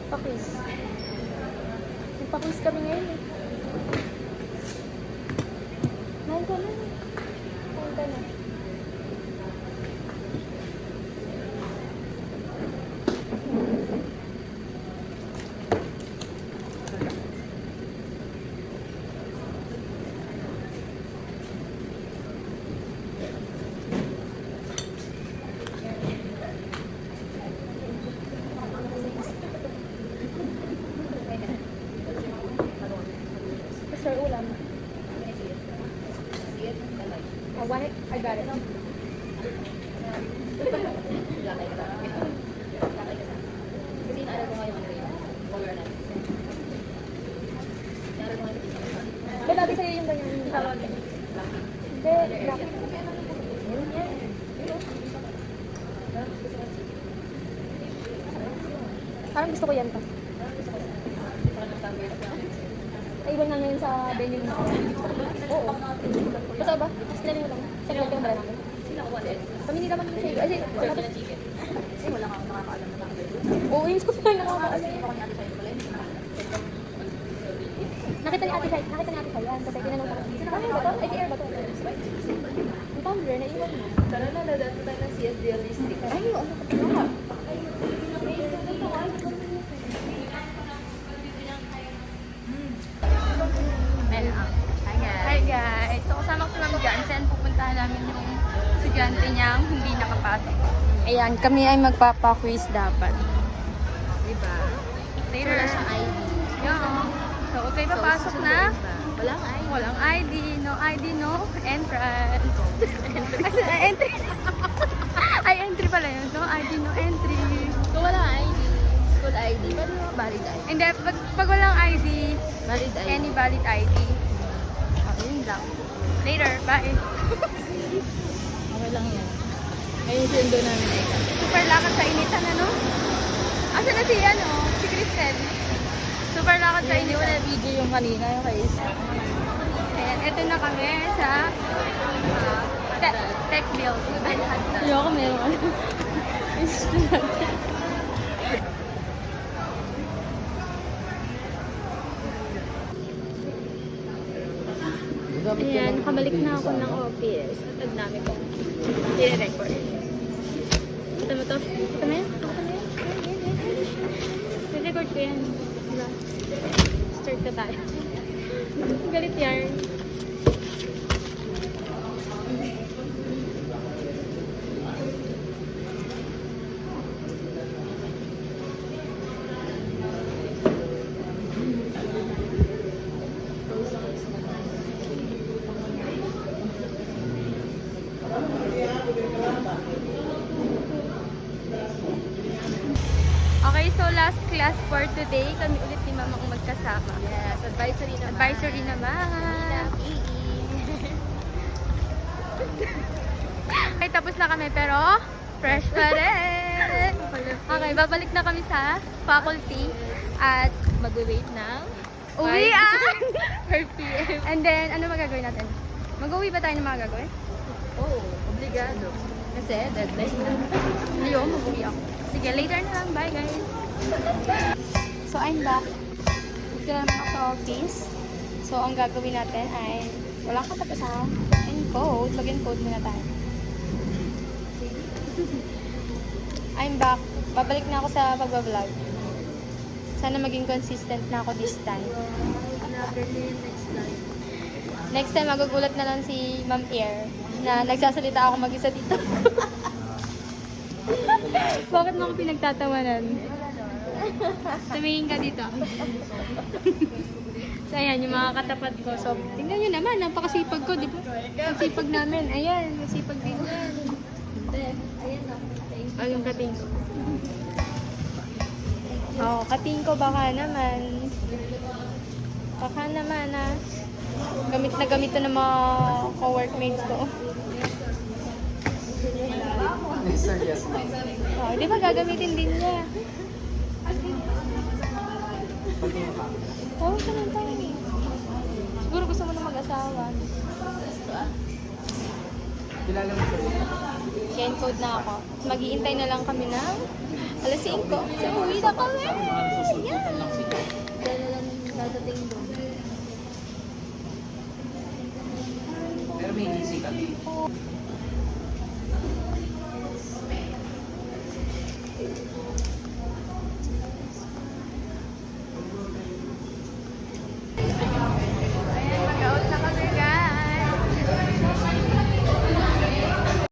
Pa-quiz. Nagpa-quiz kami ngayon eh. Nahin ka na. Nahin ka na. Sir, ulam. I want it. I got it. Kasi inaaral ko ngayon ano yun, governance. Pero dati sa'yo yung ganyan, hindi ka lang. Hindi, bakit? Meron yan. Parang gusto ko yan pa. Naiwan na ngayon sa venue mo. Oo. Basta ba? Sinabi mo lang. Sinabi mo lang. Sino ako kasi? Pamili naman yung sa'yo. Ay, Order ko ng chicken. Kasi wala kang nakakaalam na number. oo, yung susunod na ako. Kasi iba ko ni Ate Shai pala yun. Nakita ni Ate Shai yan. Kasi tinanong ko. Ano ba to? ITR ba to? Ang tumbler, naiwan mo. Tara na, dadaan mo tayo ng CSDL district. Ay, ano ka pa? Hi guys! So kasama ko si Ma'am Jansen, pupuntahan namin yung estudyante niyang hindi nakapasok. Ayan, kami ay magpapa-quiz dapat. Diba? Later. Wala siyang ID. Yeah. So, okay, papasok susunod na. ba? Walang ID. Walang ID, no entrance. Ay, entry. Ay, entry pala yun. No ID, no entry. Kung wala ID, school ID, pero valid ID. Hindi, pag walang ID, Valid ID. any valid ID. Yun lang. Later, bye. Okay lang yan. Ngayon sundo namin ay Super lakad sa initan, ano? Asa na si, si Cristel? Super lakad sa Hindi ko initan. na video yung kanina, yung kay Isa. Ayan, ito na kami sa Tech Build. Ayoko meron ano. Ayan, nakabalik na ako ng office. At ang dami kong i-record. Ito mo to? Ito mo yan? Ito mo yan? I-record ko yan. Diba? Start ka tayo. Galit yan. Okay, so last class for today. Kami ulit ni Mama ang magkasama. Yes, advisory naman. Advisory naman. Okay, tapos na kami pero fresh pa rin. Okay, babalik na kami sa faculty at Mag-wait ng uwian. 4 p.m. And then, ano magagawin natin? Mag-uwi ba tayo ng mga gagawin? Oh, obligado. Kasi deadline na. Ayun, mag-uwi ako. Sige, later na lang. Bye, guys. So, I'm back. Dito na naman ako sa office. So, ang gagawin natin ay walang katapusan. Encode. Mag-encode muna tayo. I'm back. Babalik na ako sa pagbablog. Sana maging consistent na ako this time. Next time, magugulat na lang si Ma'am Air na nagsasalita ako mag-isa dito. Bakit mo ako pinagtatawanan? Tumingin ka dito. So, ayan, yung mga katapat ko. So, tingnan nyo naman, napakasipag ko, di ba? Ang sipag namin. Ayan, masipag din yan. Ay, yung kating ko. Oo, kating ko baka naman. Baka naman, gamit na gamit to ng mga co-workmates ko. Oh, di ba gagamitin din niya? Tawag ka ng tawag. Siguro gusto mo na mag-asawa. Kilala mo sa Encode na ako. Mag-iintay na lang kami ng alas 5. So, uwi na kami! dating doon. Pero may GC kami.